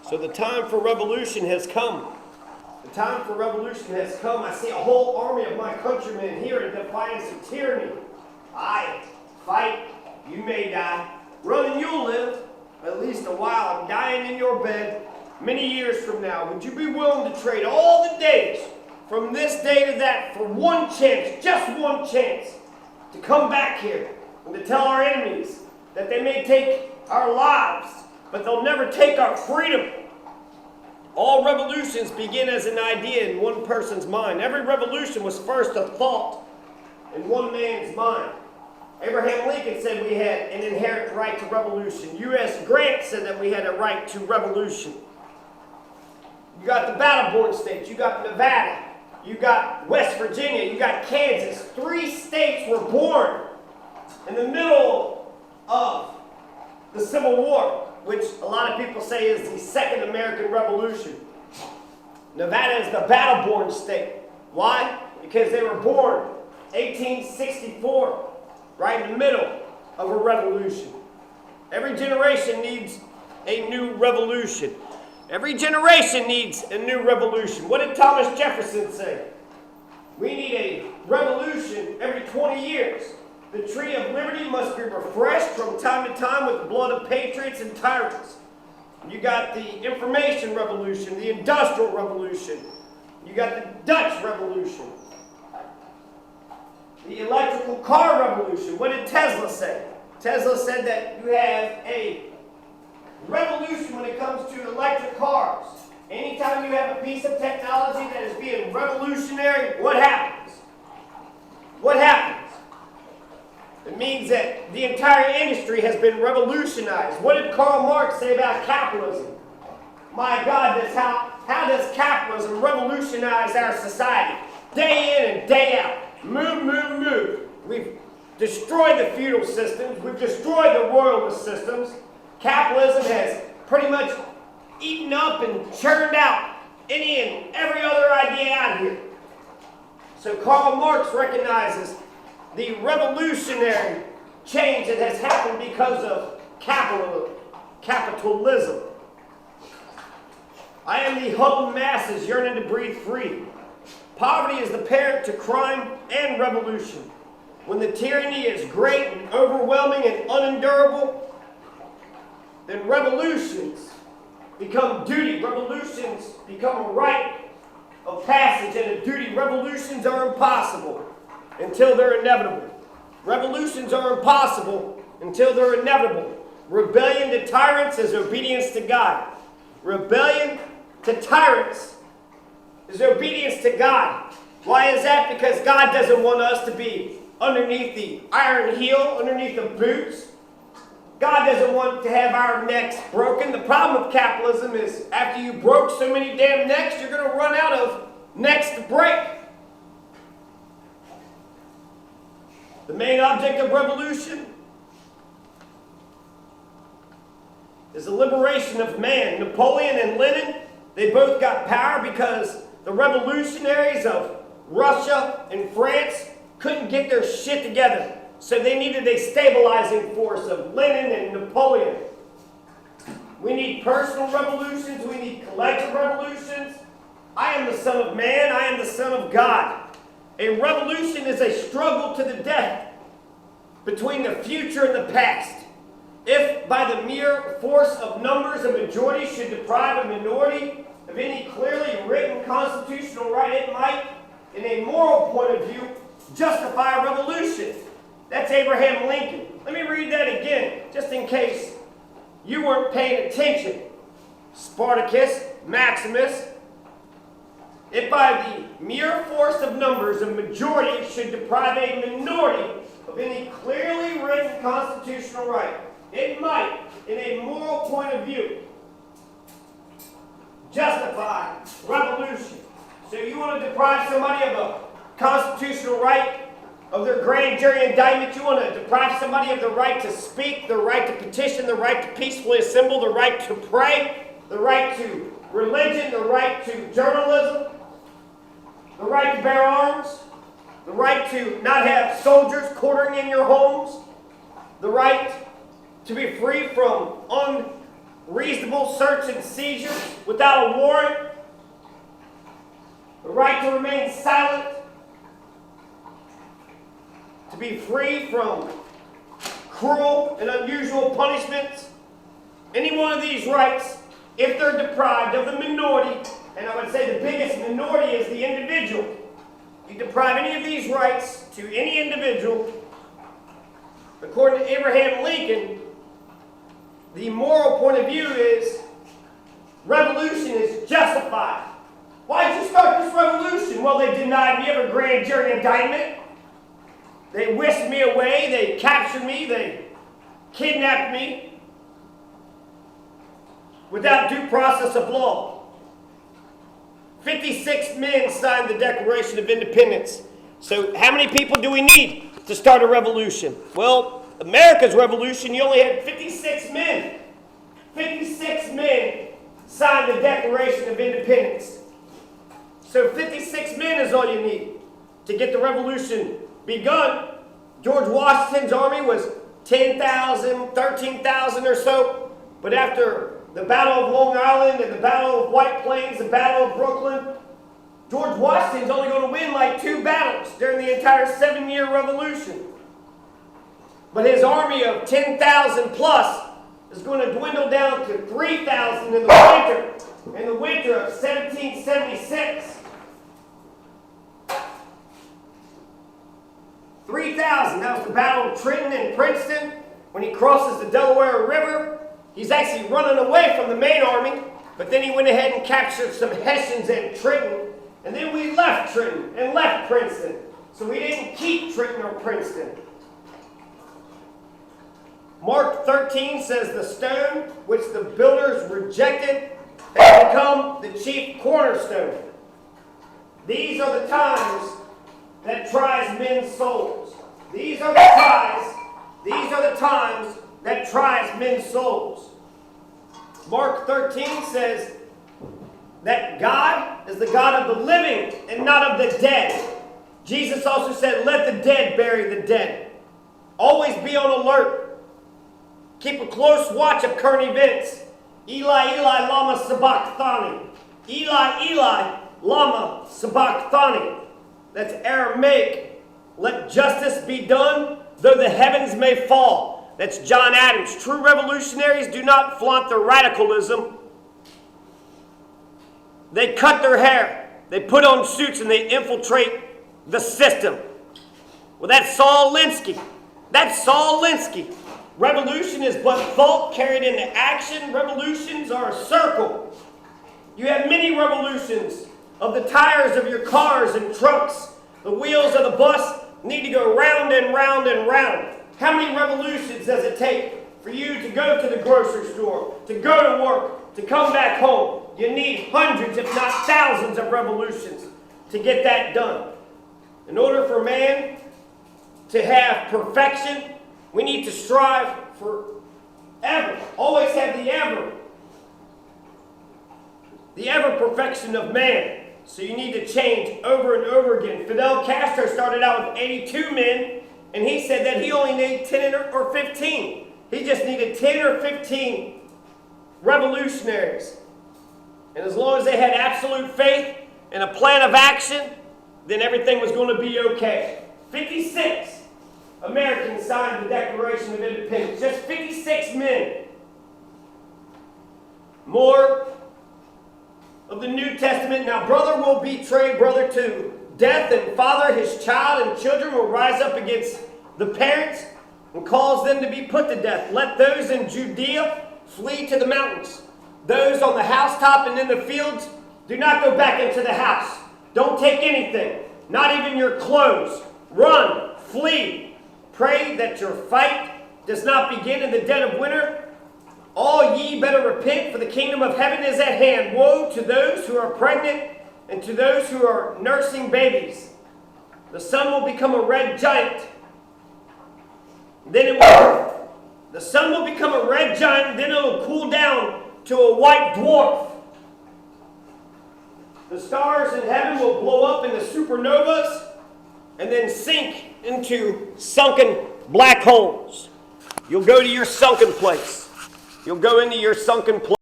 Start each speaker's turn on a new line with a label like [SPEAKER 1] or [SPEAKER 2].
[SPEAKER 1] So the time for revolution has come. The time for revolution has come. I see a whole army of my countrymen here in defiance of tyranny. Aye, fight, you may die. Run and you'll live, at least a while. I'm dying in your bed many years from now. Would you be willing to trade all the days from this day to that for one chance, just one chance, to come back here and to tell our enemies that they may take our lives, but they'll never take our freedom? All revolutions begin as an idea in one person's mind. Every revolution was first a thought in one man's mind. Abraham Lincoln said we had an inherent right to revolution. U.S. Grant said that we had a right to revolution. You got the battle-born states. You got Nevada. You got West Virginia. You got Kansas. 3 states were born in the middle of the Civil War, which a lot of people say is the Second American Revolution. Nevada is the battle-born state. Why? Because they were born 1864, right in the middle of a revolution. Every generation needs a new revolution. Every generation needs a new revolution. What did Thomas Jefferson say? We need a revolution every 20 years. The tree of liberty must be refreshed from time to time with the blood of patriots and tyrants. You got the information revolution, the industrial revolution. You got the Dutch revolution. The electrical car revolution. What did Tesla say? Tesla said that you have a revolution when it comes to electric cars. Anytime you have a piece of technology that is being revolutionary, what happens? What happens? It means that the entire industry has been revolutionized. What did Karl Marx say about capitalism? My God, how does capitalism revolutionize our society? Day in and day out. Move, move, move. We've destroyed the feudal systems. We've destroyed the royalist systems. Capitalism has pretty much eaten up and churned out any and every other idea out here. So Karl Marx recognizes the revolutionary change that has happened because of capitalism. I am the huddled masses yearning to breathe free. Poverty is the parent to crime and revolution. When the tyranny is great and overwhelming and unendurable, then revolutions become duty. Revolutions become a rite of passage and a duty. Revolutions are impossible until they're inevitable. Revolutions are impossible until they're inevitable. Rebellion to tyrants is obedience to God. Rebellion to tyrants is obedience to God. Why is that? Because God doesn't want us to be underneath the iron heel, underneath the boots. God doesn't want to have our necks broken. The problem with capitalism is after you broke so many damn necks, you're going to run out of necks to break. The main object of revolution is the liberation of man. Napoleon and Lenin, they both got power because the revolutionaries of Russia and France couldn't get their shit together. So they needed a stabilizing force of Lenin and Napoleon. We need personal revolutions. We need collective revolutions. I am the Son of Man. I am the Son of God. A revolution is a struggle to the death between the future and the past. If by the mere force of numbers a majority should deprive a minority of any clearly written constitutional right, it might, in a moral point of view, justify a revolution. That's Abraham Lincoln. Let me read that again, just in case you weren't paying attention. Spartacus, Maximus. If by the mere force of numbers a majority should deprive a minority of any clearly written constitutional right, it might, in a moral point of view, justify revolution. So you want to deprive somebody of a constitutional right, of their grand jury indictment? You want to deprive somebody of the right to speak, the right to petition, the right to peacefully assemble, the right to pray, the right to religion, the right to journalism, the right to bear arms, the right to not have soldiers quartering in your homes, the right to be free from reasonable search and seizure without a warrant, the right to remain silent, to be free from cruel and unusual punishments. Any one of these rights, if they're deprived of the minority, and I would say the biggest minority is the individual, you deprive any of these rights to any individual, according to Abraham Lincoln, the moral point of view is revolution is justified. Why'd you start this revolution? Well, they denied me of a grand jury indictment. They whisked me away. They captured me. They kidnapped me without due process of law. 56 men signed the Declaration of Independence. So how many people do we need to start a revolution? Well, America's revolution, you only had 56 men. 56 men signed the Declaration of Independence. So 56 men is all you need to get the revolution begun. George Washington's army was 10,000, 13,000 or so. But after the Battle of Long Island and the Battle of White Plains, the Battle of Brooklyn, George Washington's only going to win like 2 battles during the entire 7-year revolution. But his army of 10,000 plus is going to dwindle down to 3,000 in the winter of 1776. 3,000. That was the Battle of Trenton and Princeton. When he crosses the Delaware River, he's actually running away from the main army, but then he went ahead and captured some Hessians at Trenton, and then we left Trenton and left Princeton. So we didn't keep Trenton or Princeton. Mark 13 says the stone which the builders rejected has become the chief cornerstone. These are the times that tries men's souls. These are the times that tries men's souls. Mark 13 says that God is the God of the living and not of the dead. Jesus also said, let the dead bury the dead. Always be on alert. Keep a close watch of current events. Eli, Eli, lama sabachthani. Eli, Eli, lama sabachthani. That's Aramaic. Let justice be done, though the heavens may fall. That's John Adams. True revolutionaries do not flaunt their radicalism. They cut their hair. They put on suits and they infiltrate the system. Well, that's Saul Alinsky. That's Saul Alinsky. Revolution is but thought carried into action. Revolutions are a circle. You have many revolutions of the tires of your cars and trucks. The wheels of the bus need to go round and round and round. How many revolutions does it take for you to go to the grocery store, to go to work, to come back home? You need hundreds, if not thousands, of revolutions to get that done. In order for man to have perfection, we need to strive for ever. Always have the ever perfection of man. So you need to change over and over again. Fidel Castro started out with 82 men, and he said that he only needed 10 or 15. He just needed 10 or 15 revolutionaries. And as long as they had absolute faith and a plan of action, then everything was going to be okay. 56 Americans signed the Declaration of Independence. Just 56 men. More of the New Testament. Now, brother will betray brother to death, and father his child, and children will rise up against the parents and cause them to be put to death. Let those in Judea flee to the mountains. Those on the housetop and in the fields, do not go back into the house. Don't take anything, not even your clothes. Run, flee. Pray that your fight does not begin in the dead of winter. All ye better repent, for the kingdom of heaven is at hand. Woe to those who are pregnant and to those who are nursing babies. The sun will become a red giant. The sun will become a red giant, then it will cool down to a white dwarf. The stars in heaven will blow up into supernovas and then sink into sunken black holes. You'll go to your sunken place. You'll go into your sunken place.